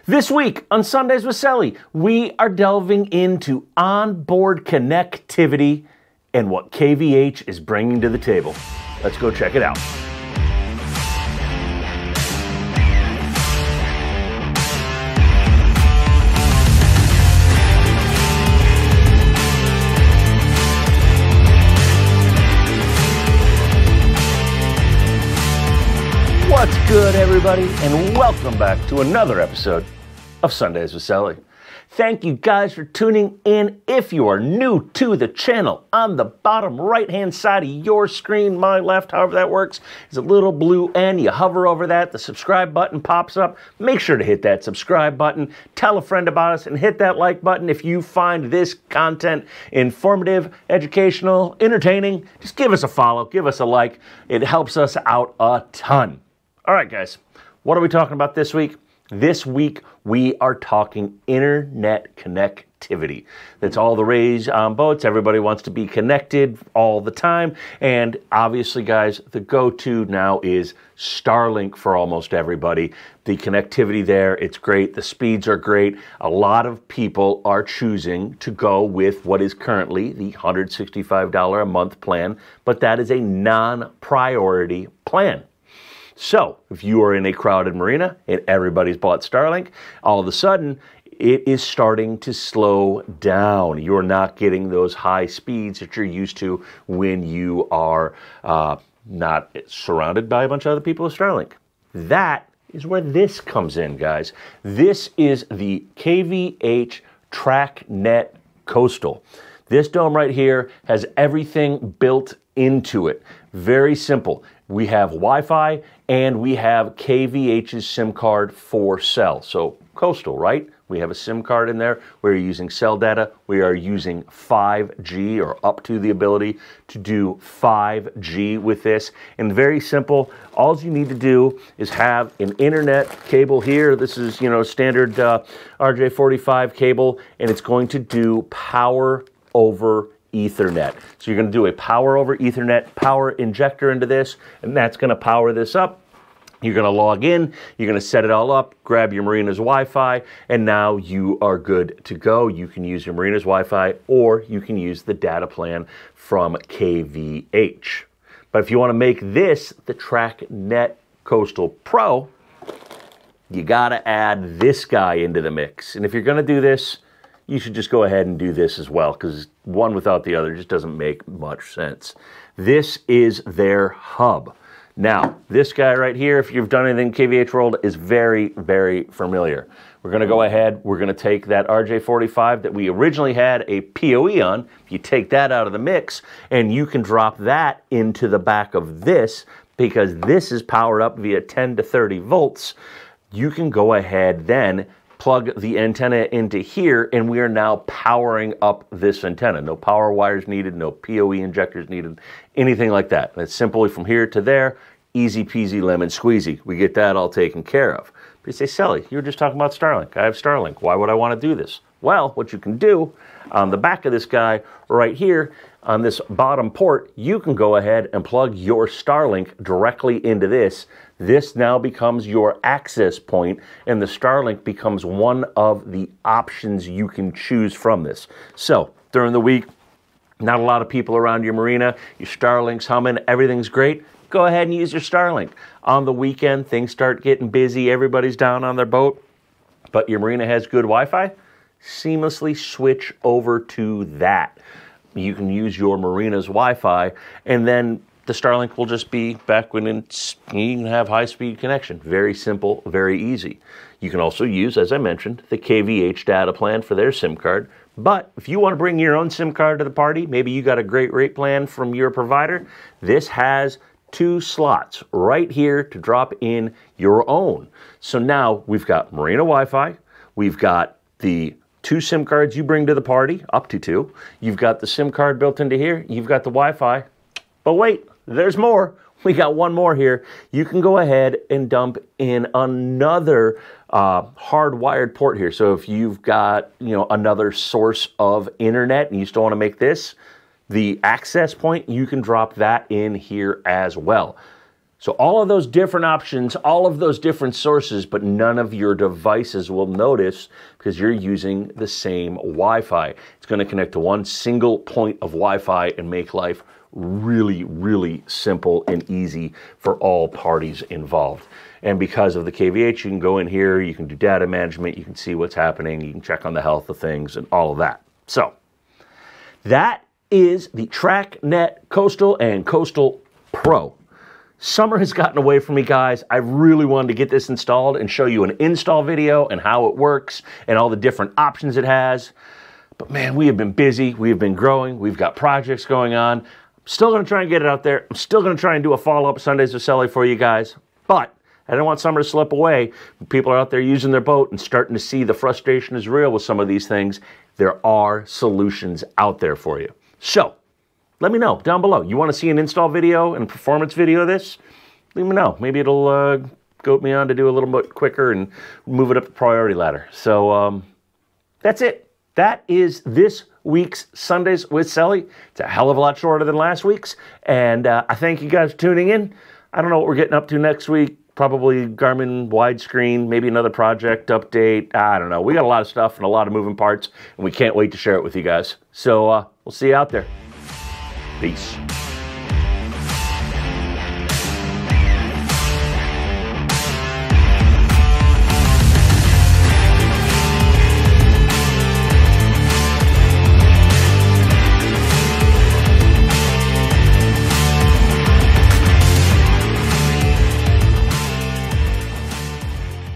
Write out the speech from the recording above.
This week on Sundays with Sully, we are delving into onboard connectivity and what KVH is bringing to the table. Let's go check it out. What's good, everybody, and welcome back to another episode of Sundays with Sully. Thank you guys for tuning in. If you are new to the channel, on the bottom right-hand side of your screen, my left, however that works, is a little blue N. You hover over that, the subscribe button pops up. Make sure to hit that subscribe button. Tell a friend about us and hit that like button if you find this content informative, educational, entertaining. Just give us a follow, give us a like. It helps us out a ton. All right, guys, what are we talking about this week? This week, we are talking internet connectivity. That's all the rage on boats. Everybody wants to be connected all the time. And obviously, guys, the go-to now is Starlink for almost everybody. The connectivity there, it's great. The speeds are great. A lot of people are choosing to go with what is currently the $165 a month plan, but that is a non-priority plan. So, if you are in a crowded marina and everybody's bought Starlink, all of a sudden, it is starting to slow down. You're not getting those high speeds that you're used to when you are not surrounded by a bunch of other people with Starlink. That is where this comes in, guys. This is the KVH TracNet Coastal. This dome right here has everything built into it. Very simple. We have Wi-Fi and we have KVH's SIM card for cell. So Coastal, right? We have a SIM card in there. We're using cell data. We are using 5G or up to the ability to do 5G with this. And very simple, all you need to do is have an internet cable here. This is, standard RJ45 cable, and it's going to do power over Ethernet. So you're going to do a power over Ethernet power injector into this, and that's going to power this up. You're going to log in, you're going to set it all up, grab your marina's Wi-Fi, and now you are good to go. You can use your marina's Wi-Fi, or you can use the data plan from KVH. But if you want to make this the TracNet Coastal Pro, you got to add this guy into the mix. And if you're going to do this, you should just go ahead and do this as well, because one without the other just doesn't make much sense. This is their hub. Now, this guy right here, if you've done anything in KVH world, is very, very familiar. We're going to go ahead, we're going to take that RJ45 that we originally had a PoE on, you take that out of the mix, and you can drop that into the back of this, because this is powered up via 10 to 30 volts. You can go ahead then plug the antenna into here, and we are now powering up this antenna. No power wires needed, no PoE injectors needed, anything like that. It's simply from here to there, easy peasy lemon squeezy. We get that all taken care of. But you say, Sully, you were just talking about Starlink. I have Starlink. Why would I want to do this? Well, what you can do on the back of this guy right here, on this bottom port, you can go ahead and plug your Starlink directly into this. This now becomes your access point, and the Starlink becomes one of the options you can choose from this. So, during the week, not a lot of people around your marina, your Starlink's humming, everything's great, go ahead and use your Starlink. On the weekend, things start getting busy, everybody's down on their boat, but your marina has good Wi-Fi, seamlessly switch over to that. You can use your marina's Wi-Fi, and then the Starlink will just be back when you can have high-speed connection. Very simple, very easy. You can also use, as I mentioned, the KVH data plan for their SIM card. But if you want to bring your own SIM card to the party, maybe you got a great rate plan from your provider, this has 2 slots right here to drop in your own. So now we've got marina Wi-Fi, we've got the 2 SIM cards you bring to the party, up to 2. You've got the SIM card built into here, you've got the Wi-Fi. But wait, there's more. We got one more here. You can go ahead and dump in another hardwired port here. So if you've got, another source of internet and you still want to make this the access point, you can drop that in here as well. So all of those different options, all of those different sources, but none of your devices will notice because you're using the same Wi-Fi. It's going to connect to one single point of Wi-Fi and make life really, really simple and easy for all parties involved. And because of the KVH, you can go in here, you can do data management, you can see what's happening, you can check on the health of things and all of that. So that is the TracNet Coastal and Coastal Pro. Summer has gotten away from me, guys. I really wanted to get this installed and show you an install video and how it works and all the different options it has. But man, we have been busy. We have been growing. We've got projects going on. I'm still going to try and get it out there. I'm still going to try and do a follow-up Sundays with Sully for you guys. But I don't want summer to slip away. People are out there using their boat and starting to see the frustration is real with some of these things. There are solutions out there for you. So let me know down below. You want to see an install video and performance video of this? Let me know. Maybe it'll goat me on to do a little bit quicker and move it up the priority ladder. So that's it. That is this week's Sundays with Sully. It's a hell of a lot shorter than last week's. And I thank you guys for tuning in. I don't know what we're getting up to next week. Probably Garmin widescreen, maybe another project update. I don't know. We got a lot of stuff and a lot of moving parts, and we can't wait to share it with you guys. So we'll see you out there. Peace.